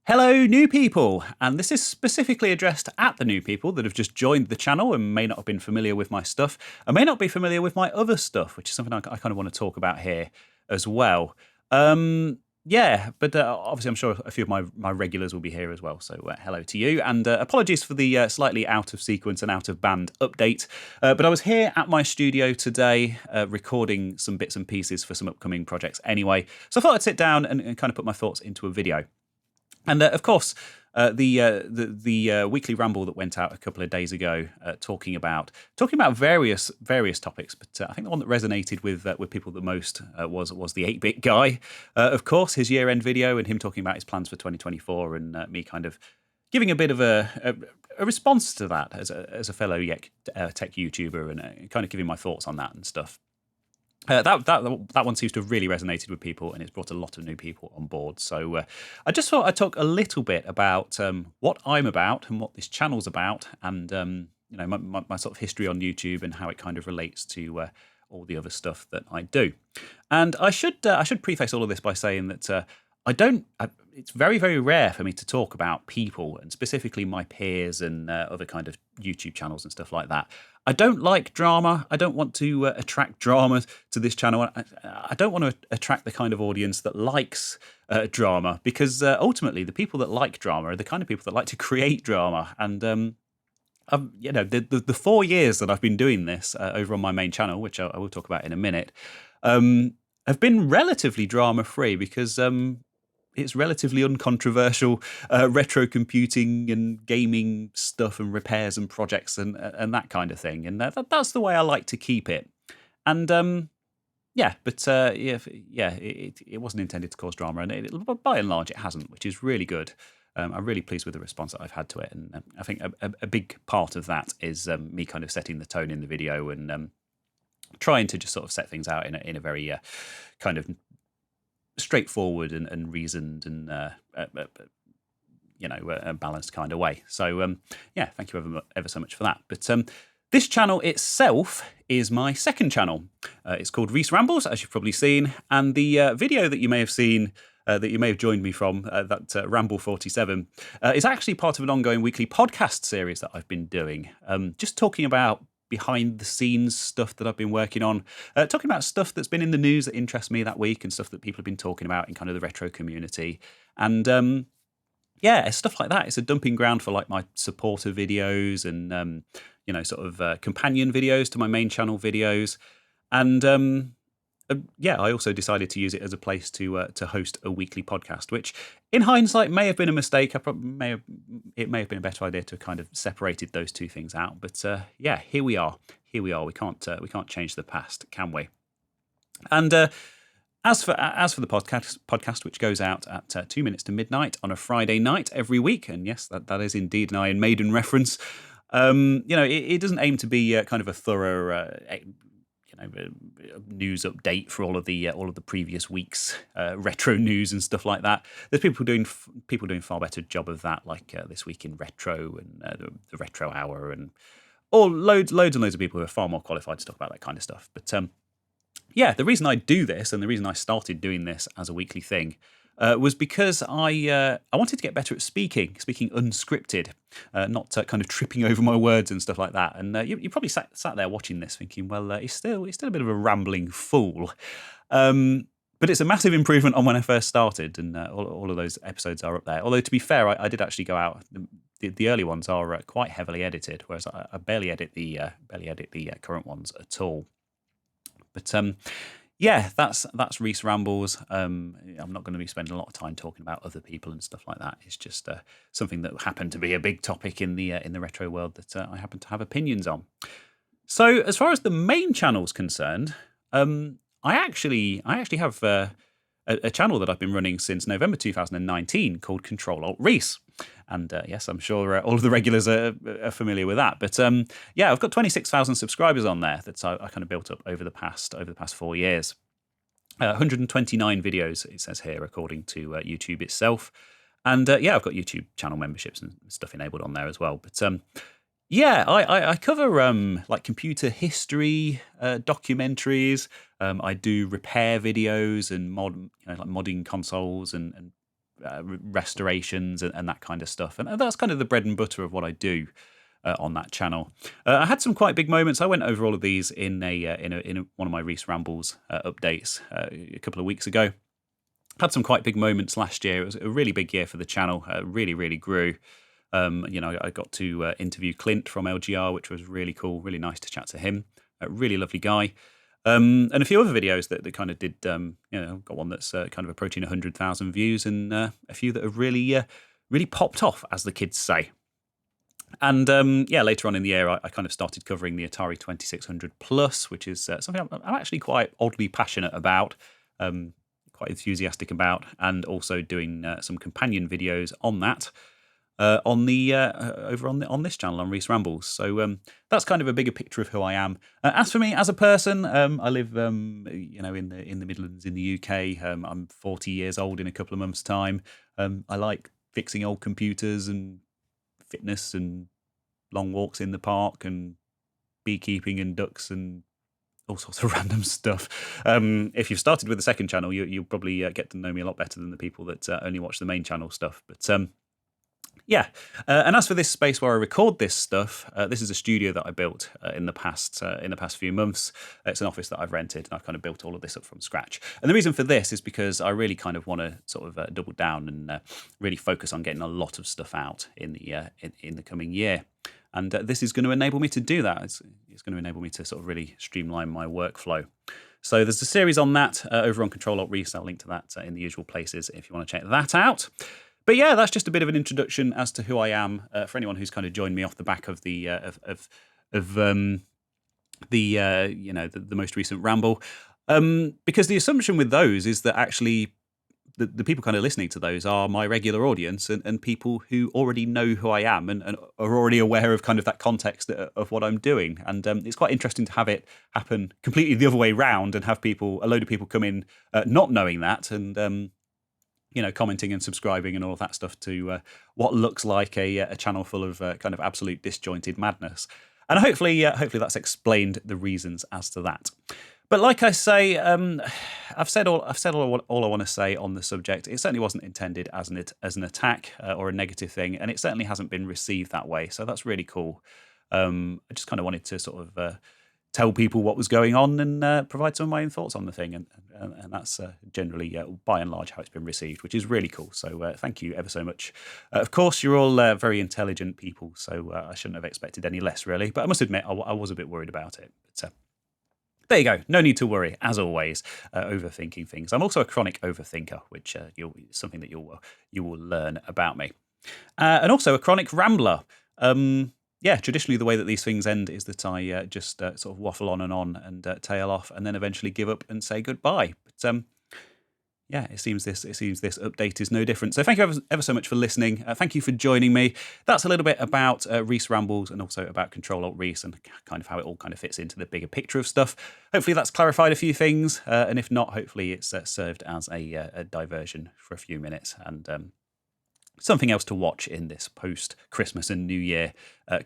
Hello, new people, and this is specifically addressed at the new people that have just joined the channel and may not have been familiar with my stuff, and may not be familiar with my other stuff, which is something I kind of want to talk about here as well. But obviously I'm sure a few of my regulars will be here as well, so hello to you, and apologies for the slightly out of sequence and out of band update, but I was here at my studio today recording some bits and pieces for some upcoming projects anyway, so I thought I'd sit down and kind of put my thoughts into a video. And of course, the weekly ramble that went out a couple of days ago, talking about various topics, but I think the one that resonated with people the most was the 8-bit guy. Of course, his year-end video and him talking about his plans for 2024, and me kind of giving a bit of a response to that as a fellow tech YouTuber, and kind of giving my thoughts on that and stuff. That one seems to have really resonated with people, and it's brought a lot of new people on board. So I just thought I'd talk a little bit about what I'm about and what this channel's about, and my sort of history on YouTube and how it kind of relates to all the other stuff that I do. And I should preface all of this by saying that it's very, very rare for me to talk about people, and specifically my peers and other kind of YouTube channels and stuff like that. I don't like drama. I don't want to attract drama to this channel. I don't want to attract the kind of audience that likes drama, because ultimately the people that like drama are the kind of people that like to create drama. And the 4 years that I've been doing this over on my main channel, which I will talk about in a minute, have been relatively drama-free, because it's relatively uncontroversial retro computing and gaming stuff and repairs and projects and that kind of thing. And that's the way I like to keep it. And it wasn't intended to cause drama, and by and large it hasn't, which is really good. I'm really pleased with the response that I've had to it, and I think a big part of that is me kind of setting the tone in the video and trying to just sort of set things out in a very kind of straightforward and reasoned and a balanced kind of way. So thank you ever so much for that. But this channel itself is my second channel. It's called Rees Rambles, as you've probably seen, and the video that you may have seen, that you may have joined me from, that Ramble 47, is actually part of an ongoing weekly podcast series that I've been doing, just talking about behind the scenes stuff that I've been working on, talking about stuff that's been in the news that interests me that week, and stuff that people have been talking about in kind of the retro community. And stuff like that. It's a dumping ground for like my supporter videos and companion videos to my main channel videos. And I also decided to use it as a place to host a weekly podcast, which in hindsight may have been a mistake. It may have been a better idea to have kind of separated those two things out. But here we are. We can't change the past, can we? And as for the podcast, which goes out at 2 minutes to midnight on a Friday night every week, and yes, that is indeed an Iron Maiden reference. It doesn't aim to be kind of a thorough news update for all of the previous weeks retro news and stuff like that. There's people doing far better job of that, like This Week in Retro and the Retro Hour, and loads and loads of people who are far more qualified to talk about that kind of stuff. But the reason I do this, and the reason I started doing this as a weekly thing, was because I wanted to get better at speaking unscripted, not kind of tripping over my words and stuff like that. And you probably sat there watching this thinking, well, he's still a bit of a rambling fool. But it's a massive improvement on when I first started, and all of those episodes are up there. Although, to be fair, I did actually go out. The early ones are quite heavily edited, whereas I barely edit the current ones at all. But that's Rees Rambles. I'm not going to be spending a lot of time talking about other people and stuff like that. It's just something that happened to be a big topic in the retro world that I happen to have opinions on. So as far as the main channel's concerned, I actually have a channel that I've been running since November 2019 called Control-Alt-Reese. And yes, I'm sure all of the regulars are familiar with that. But I've got 26,000 subscribers on there that I kind of built up over the past 4 years. 129 videos, it says here, according to YouTube itself. And I've got YouTube channel memberships and stuff enabled on there as well. But I cover like computer history documentaries. I do repair videos and modding consoles and restorations and that kind of stuff. And that's kind of the bread and butter of what I do on that channel. I had some quite big moments. I went over all of these in one of my Rees Rambles updates a couple of weeks ago. Had some quite big moments last year. It was a really big year for the channel. Really, really grew. I got to interview Clint from LGR, which was really cool. Really nice to chat to him. A really lovely guy. And a few other videos that kind of did. Got one that's kind of approaching 100,000 views, and a few that have really, really popped off, as the kids say. And later on in the year, I kind of started covering the Atari 2600 Plus, which is something I'm actually quite oddly passionate about. Quite enthusiastic about, and also doing some companion videos on that over on this channel on Rees Rambles. So that's kind of a bigger picture of who I am. As for me as a person, I live in the Midlands in the UK. I'm 40 years old in a couple of months' time. I like fixing old computers and fitness and long walks in the park and beekeeping and ducks and all sorts of random stuff. If you've started with the second channel, you'll probably get to know me a lot better than the people that only watch the main channel stuff. But and as for this space where I record this stuff, this is a studio that I built in the past few months. It's an office that I've rented, and I've kind of built all of this up from scratch. And the reason for this is because I really kind of want to sort of double down and really focus on getting a lot of stuff out in the coming year. And this is going to enable me to do that. It's going to enable me to sort of really streamline my workflow. So there's a series on that over on Control-Alt-Reese. I'll link to that in the usual places if you want to check that out. But yeah, that's just a bit of an introduction as to who I am for anyone who's kind of joined me off the back of the most recent ramble. Because the assumption with those is that actually the people kind of listening to those are my regular audience and people who already know who I am and are already aware of kind of that context of what I'm doing. And it's quite interesting to have it happen completely the other way round and have a load of people come in not knowing that and, commenting and subscribing and all of that stuff to what looks like a channel full of kind of absolute disjointed madness. And hopefully that's explained the reasons as to that. But like I say, I've said all I want to say on the subject. It certainly wasn't intended as an attack or a negative thing, and it certainly hasn't been received that way. So that's really cool. I just kind of wanted to sort of tell people what was going on and provide some of my own thoughts on the thing, and that's generally, by and large, how it's been received, which is really cool. So thank you ever so much. Of course, you're all very intelligent people, so I shouldn't have expected any less, really. But I must admit, I was a bit worried about it. But there you go. No need to worry, as always, overthinking things. I'm also a chronic overthinker, which is something that you will learn about me. And also a chronic rambler. Traditionally the way that these things end is that I just sort of waffle on and tail off and then eventually give up and say goodbye. But it seems this update is no different. So thank you ever so much for listening. Thank you for joining me. That's a little bit about Rees Rambles and also about Control-Alt-Reese and kind of how it all kind of fits into the bigger picture of stuff. Hopefully that's clarified a few things, and if not, hopefully it's served as a diversion for a few minutes and something else to watch in this post-Christmas and New Year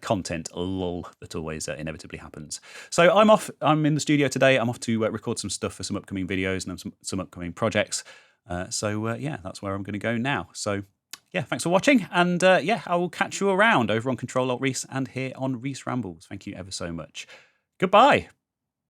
content lull that always inevitably happens. So I'm off. I'm in the studio today. I'm off to record some stuff for some upcoming videos and some upcoming projects. That's where I'm going to go now. So thanks for watching. And I will catch you around over on Control-Alt-Reese and here on Rees Rambles. Thank you ever so much. Goodbye.